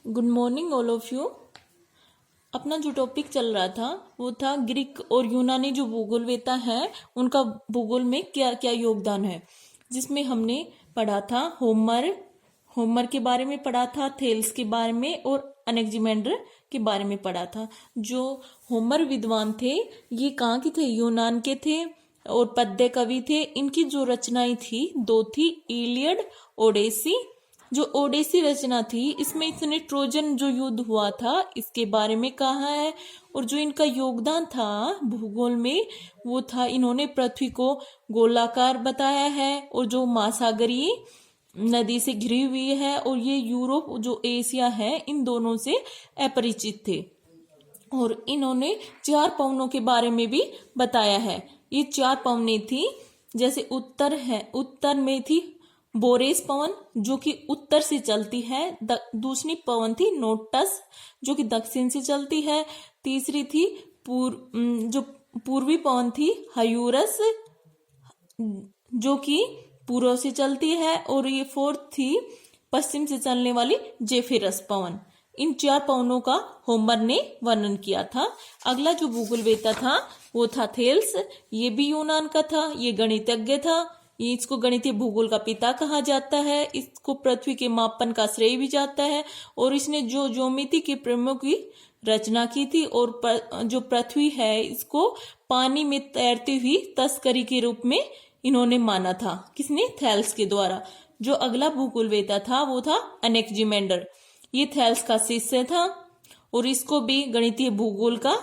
Good morning all of you. अपना जो topic चल रहा था वो था ग्रीक और यूनानी जो भूगोलवेत्ता हैं उनका भूगोल में क्या क्या योगदान है, जिसमें हमने पढ़ा था होमर के बारे में पढ़ा था, थेल्स के बारे में और अनेक्जिमेंडर के बारे में पढ़ा था। जो होमर विद्वान थे ये कहाँ के थे? यूनान के थे और पद्य कवि थे। इनकी जो रचनाएं थी दो थी, इलियड, ओडेसी। जो ओडेसी रचना थी इसमें इसने ट्रोजन जो युद्ध हुआ था इसके बारे में कहा है, और जो इनका योगदान था भूगोल में वो था इन्होंने पृथ्वी को गोलाकार बताया है और जो महासागरीय नदी से घिरी हुई है, और ये यूरोप जो एशिया है इन दोनों से अपरिचित थे। और इन्होंने 4 पवनों के बारे में भी बताया है। ये 4 पवनें थी, जैसे उत्तर में थी बोरेस पवन जो कि उत्तर से चलती है, दूसरी पवन थी नोटस जो कि दक्षिण से चलती है, तीसरी थी जो पूर्वी पवन थी हयूरस जो कि पूर्व से चलती है, और ये 4th थी पश्चिम से चलने वाली जेफिरस पवन। इन 4 पवनों का होमर ने वर्णन किया था। अगला जो भूगोलवेत्ता था वो था थेल्स। ये भी यूनान का था, ये गणितज्ञ था। ये इसको गणितीय भूगोल का पिता कहा जाता है। इसको पृथ्वी के मापन का श्रेय भी जाता है, और इसने जो ज्योमिति के प्रमेयों की रचना की थी, और जो पृथ्वी है इसको पानी में तैरती हुई तस्करी के रूप में इन्होंने माना था। किसने? थेल्स के द्वारा। जो अगला भूगोलवेत्ता था वो था अनेक्जिमेंडर। ये थेल्स का शिष्य था और इसको भी गणितीय भूगोल का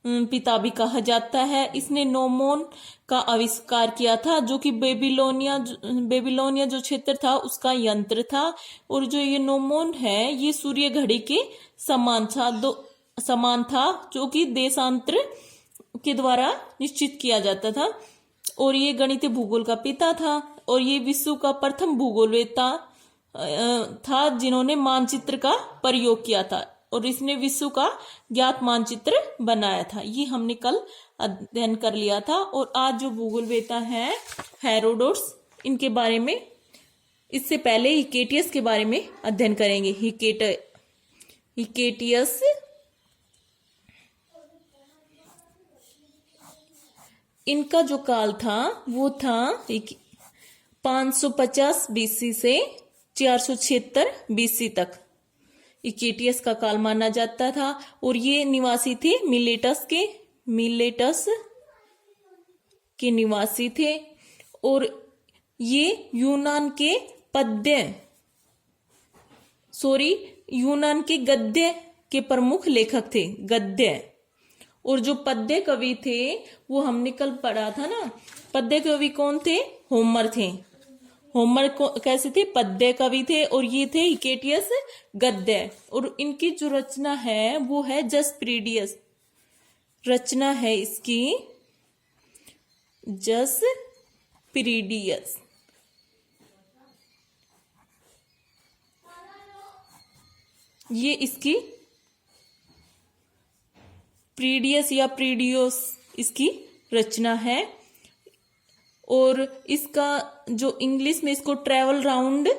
पिता भी कहा जाता है। इसने नोमोन का आविष्कार किया था जो कि बेबीलोनिया जो क्षेत्र था उसका यंत्र था, और जो ये नोमोन है ये सूर्य घड़ी के समान था जो कि देशांतर के द्वारा निश्चित किया जाता था, और ये गणितीय भूगोल का पिता था। और ये विश्व का प्रथम भूगोलवेत्ता था जिन्होंने मानचित्र का प्रयोग किया था, और इसने विश्व का ज्ञात मानचित्र बनाया था। ये हमने कल अध्ययन कर लिया था। और आज जो भूगोलवेत्ता है हेरोडोट्स, इनके बारे में इससे पहले हिकेटियस के बारे में अध्ययन करेंगे। हिकेटियस इनका जो काल था वो था 550 बीसी से 476 बीसी तक हिकेटियस का काल माना जाता था, और ये निवासी थे मिलेटस के निवासी थे, और ये यूनान के गद्य के प्रमुख लेखक थे। गद्य और जो पद्य कवि थे वो हमने कल पढ़ा था ना। पद्य कवि कौन थे? होमर थे। होमर को कैसे थे? पद्य कवि थे, और ये थे हिकेटियस गद्य। और इनकी जो रचना है वो है जसप्रीडियस। रचना है इसकी जसप्रीडियस। ये इसकी प्रीडियस या प्रीडियोस इसकी रचना है, और इसका जो इंग्लिश में इसको ट्रेवल राउंड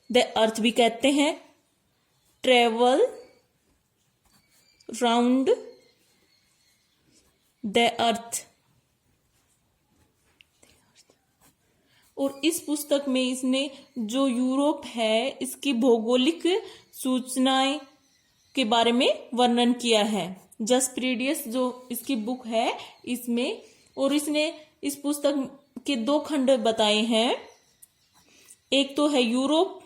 द अर्थ भी कहते हैं। Travel round the earth. और इस पुस्तक में इसने जो यूरोप है इसकी भौगोलिक सूचनाएं के बारे में वर्णन किया है। जसप्रीडियस जो इसकी बुक है इसमें, और इसने इस पुस्तक के 2 खंड बताए हैं। एक तो है यूरोप,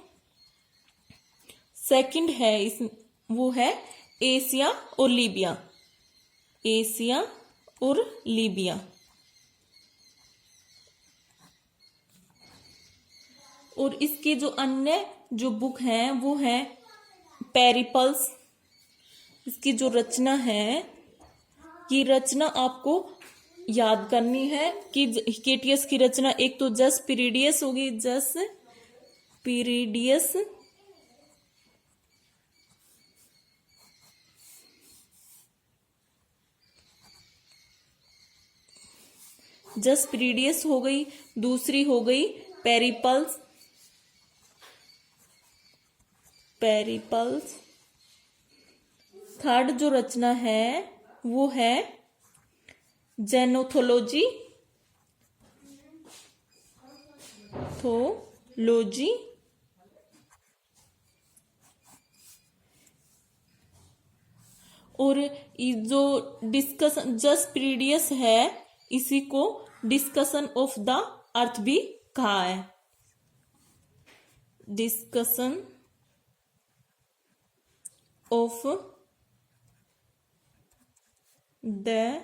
सेकंड है वो है एशिया और लीबिया। एशिया और लीबिया। और इसके जो अन्य जो बुक हैं वो है पेरिपल्स। इसकी जो रचना है ये रचना आपको याद करनी है कि हिकेटियस की रचना एक तो जसप्रीडियस होगी, जसप्रीडियस हो गई, दूसरी हो गई पेरिपल्स। थर्ड जो रचना है वो है जेनोथोलॉजी और ये जो डिस्कशन जस्ट प्रीडियस है इसी को डिस्कशन ऑफ द अर्थ भी कहा है। डिस्कशन ऑफ द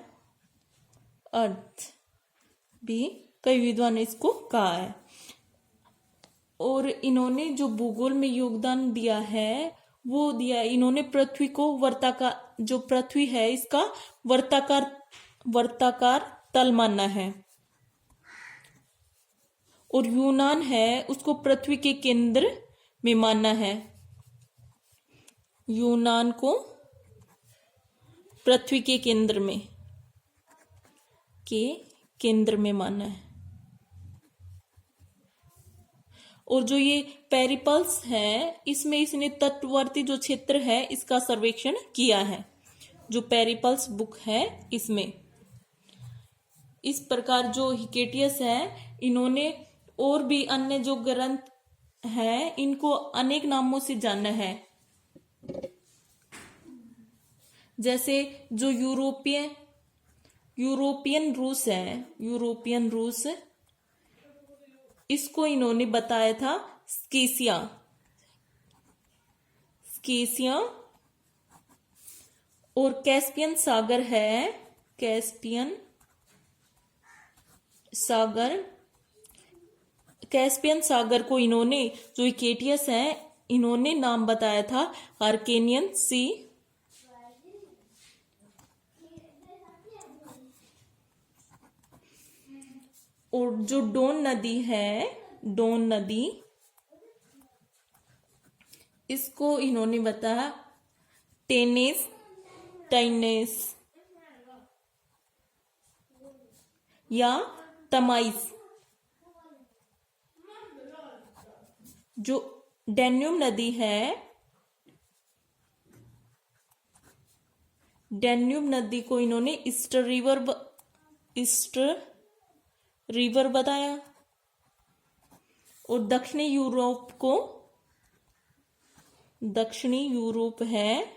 अर्थ भी कई विद्वान ने इसको कहा है। और इन्होंने जो भूगोल में योगदान दिया है वो दिया है इन्होंने पृथ्वी को वर्ताकार, जो पृथ्वी है इसका वर्ताकार तल माना है और यूनान है उसको पृथ्वी के केंद्र में माना है। यूनान को पृथ्वी के केंद्र में माना है। और जो ये पेरिपल्स है इसमें इसने तटवर्ती जो क्षेत्र है इसका सर्वेक्षण किया है। जो पेरिपल्स बुक है इसमें इस प्रकार जो हिकेटियस है इन्होंने और भी अन्य जो ग्रंथ है इनको अनेक नामों से जाना है। जैसे जो यूरोपियन रूस इसको इन्होंने बताया था स्केसिया। और कैस्पियन सागर को इन्होंने जो हिकेटियस है इन्होंने नाम बताया था आर्केनियन सी। और जो डोन नदी इसको इन्होंने बताया टाइनेस या तमाइस। जो डैन्यूब नदी है डैन्यूब नदी को इन्होंने ईस्ट रिवर बताया। और दक्षिणी यूरोप है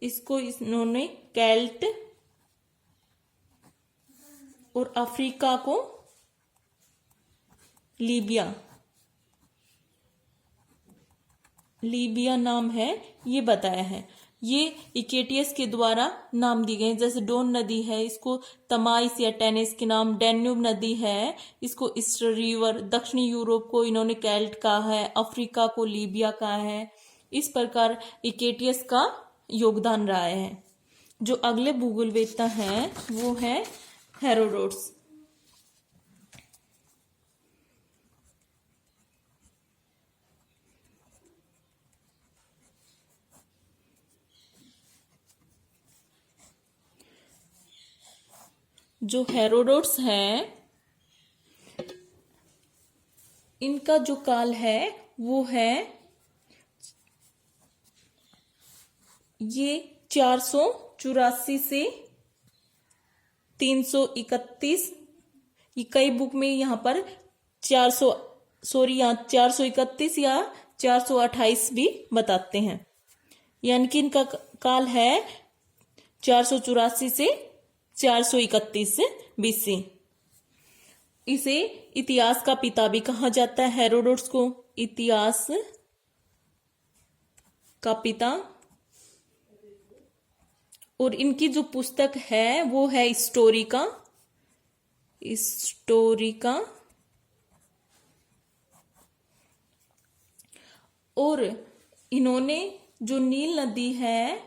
इसको इन्होंने केल्ट और अफ्रीका को लीबिया नाम है ये बताया है। ये इकेटियस के द्वारा नाम दिए गए। जैसे डोन नदी है इसको तमाइस या टेनिस के नाम, डैन्यूब नदी है इसको ईस्ट रिवर, दक्षिणी यूरोप को इन्होंने केल्ट कहा है, अफ्रीका को लीबिया कहा है। इस प्रकार इकेटियस का योगदान रहा है। जो अगले भूगोलवेत्ता हैं वो है हेरोडोटस। जो हेरोडोटस हैं इनका जो काल है वो है ये 484 से 331। ये कई बुक में यहाँ पर 431 या 428 भी बताते हैं। यानी कि इनका काल है 484 से 431 BC। इसे इतिहास का पिता भी कहा जाता है। हेरोडोटस को इतिहास का पिता। और इनकी जो पुस्तक है वो है हिस्टोरिका। और इन्होंने जो नील नदी है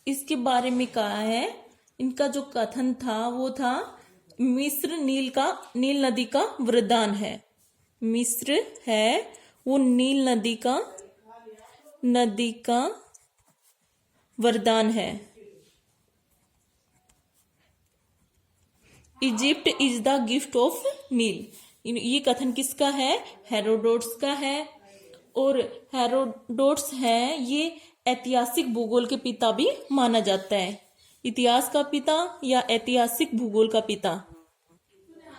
इसके बारे में कहा है। इनका जो कथन था वो था मिस्र नील नदी का वरदान है। मिस्र है वो नील नदी का वरदान है। Egypt is the gift of Nile. ये कथन किसका है? हेरोडोटस का है। और हेरोडोटस है ये ऐतिहासिक भूगोल के पिता भी माना जाता है। इतिहास का पिता या ऐतिहासिक भूगोल का पिता?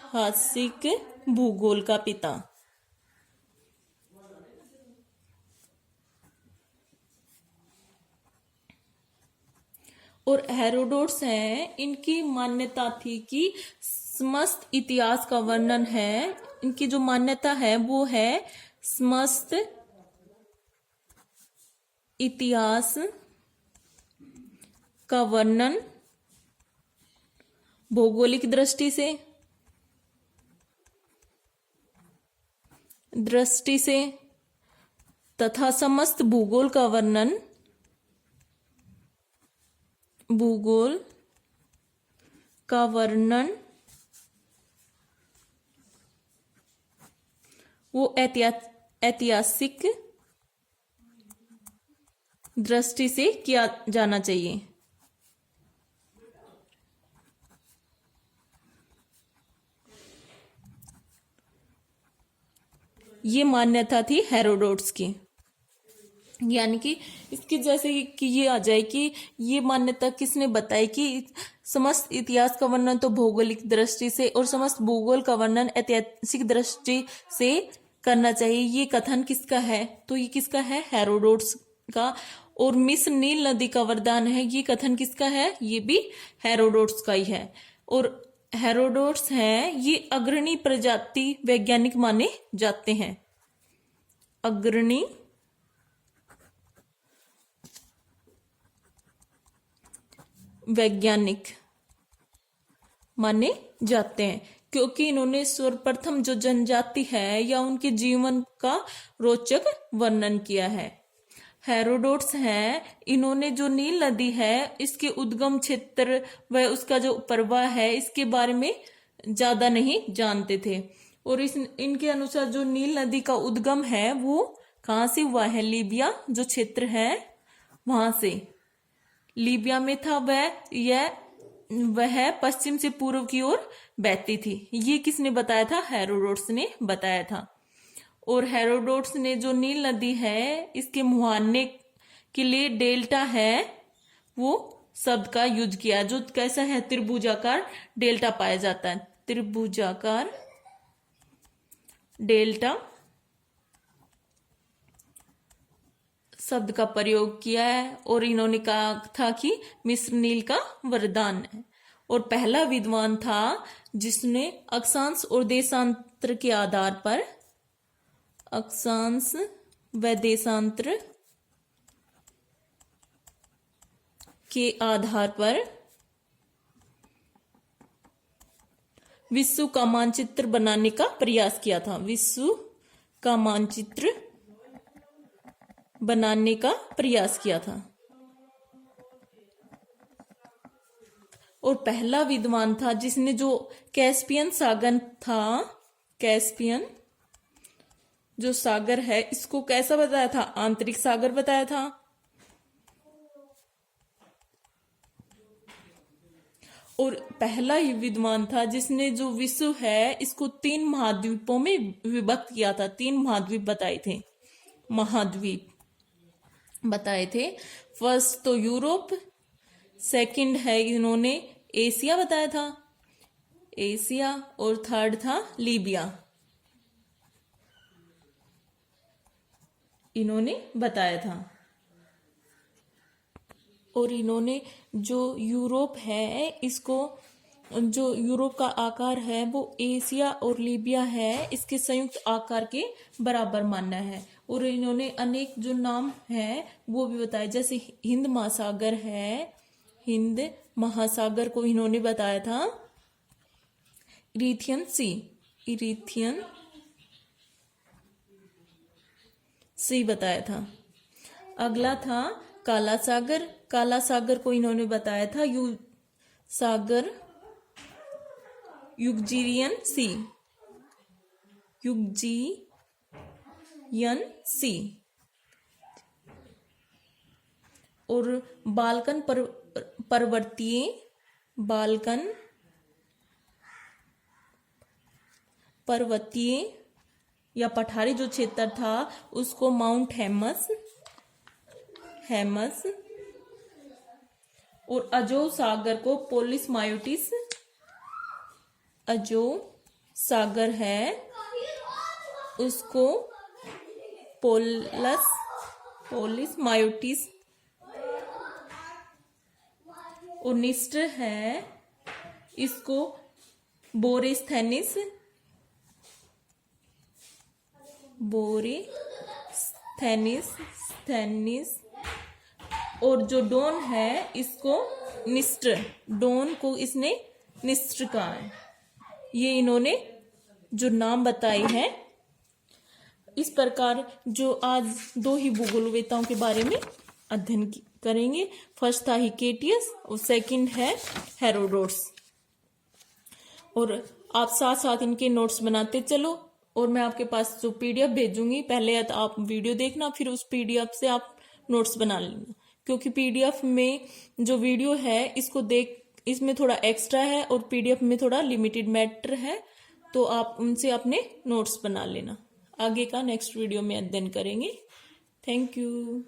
ऐतिहासिक भूगोल का पिता। और हेरोडोट्स हैं, इनकी मान्यता थी कि समस्त इतिहास का वर्णन है, इनकी जो मान्यता है वो है समस्त इतिहास का वर्णन भौगोलिक दृष्टि से तथा समस्त भूगोल का वर्णन वो ऐतिहासिक दृष्टि से किया जाना चाहिए। ये मान्यता थी हेरोडोट्स की। यानी कि इसकी जैसे कि ये आ जाए कि ये मान्यता किसने बताई कि समस्त इतिहास का वर्णन तो भौगोलिक दृष्टि से और समस्त भूगोल का वर्णन ऐतिहासिक दृष्टि से करना चाहिए। ये कथन किसका है? तो ये किसका है? हेरोडोट्स का। और मिस्र नील नदी का वरदान है, ये कथन किसका है? ये भी हेरोडोट्स का ही है। और हेरोडोट्स हैं, ये अग्रणी प्रजाति वैज्ञानिक माने जाते हैं। अग्रणी वैज्ञानिक माने जाते हैं क्योंकि इन्होंने सर्वप्रथम जो जनजाति है या उनके जीवन का रोचक वर्णन किया है। हेरोडोट्स हैं, इन्होंने जो नील नदी है इसके उद्गम क्षेत्र व उसका जो प्रवाह है इसके बारे में ज्यादा नहीं जानते थे। और इनके अनुसार जो नील नदी का उद्गम है वो कहाँ से हुआ है? लीबिया जो क्षेत्र है वहां से, लीबिया में था वह पश्चिम से पूर्व की ओर बहती थी। ये किसने बताया था? हेरोडोट्स ने बताया था। और हेरोडोट्स ने जो नील नदी है इसके मुहाने के लिए डेल्टा है वो शब्द का यूज किया, जो कैसा है? त्रिभुजाकार डेल्टा पाया जाता है। त्रिभुजाकार डेल्टा शब्द का प्रयोग किया है। और इन्होंने कहा था कि मिस्र नील का वरदान है। और पहला विद्वान था जिसने अक्षांश और देशांतर के आधार पर, अक्षांश व देशांतर के आधार पर विश्व का मानचित्र बनाने का प्रयास किया था। विश्व का मानचित्र बनाने का प्रयास किया था। और पहला विद्वान था जिसने जो कैस्पियन सागर था, कैस्पियन जो सागर है इसको कैसा बताया था? आंतरिक सागर बताया था। और पहला ही विद्वान था जिसने जो विश्व है इसको 3 महाद्वीपों में विभक्त किया था। 3 महाद्वीप बताए थे, महाद्वीप बताए थे। फर्स्ट तो यूरोप, सेकंड है इन्होंने एशिया बताया था, एशिया, और थर्ड था लीबिया, इन्होंने बताया था। और इन्होंने जो यूरोप है इसको, जो यूरोप का आकार है वो एशिया और लीबिया है इसके संयुक्त आकार के बराबर मानना है। और इन्होंने अनेक जो नाम है वो भी बताया, जैसे हिंद महासागर है, हिंद महासागर को इन्होंने बताया था इरीथियन सी, इरीथियन सी बताया था। अगला था काला सागर, काला सागर को इन्होंने बताया था सागर, यूग्जीरियन सी, यूग्जियन सी। और बाल्कन पर्वतीय, बाल्कन पर्वतीय या पठारी जो क्षेत्र था उसको माउंट हेमस, और अजो सागर को पोलिस मायोटिस, अजो सागर है उसको पोलिस मायोटिस, और निस्टर है इसको बोरेस्थेनिस, स्थेनिस, और जो डोन है इसको निस्टर, डोन को इसने निस्टर कहा है। ये इन्होंने जो नाम बताए हैं। इस प्रकार जो आज दो ही भूगोलवेताओं के बारे में अध्ययन करेंगे। फर्स्ट था हिकेटियस और सेकंड है हेरोडोटस। और आप साथ साथ इनके नोट्स बनाते चलो, और मैं आपके पास जो पीडीएफ भेजूंगी, पहले तो आप वीडियो देखना, फिर उस पीडीएफ से आप नोट्स बना लेना, क्योंकि पीडीएफ में जो वीडियो है इसमें थोड़ा एक्स्ट्रा है और पीडीएफ में थोड़ा लिमिटेड मैटर है, तो आप उनसे अपने नोट्स बना लेना। आगे का नेक्स्ट वीडियो में अध्ययन करेंगे। Thank you.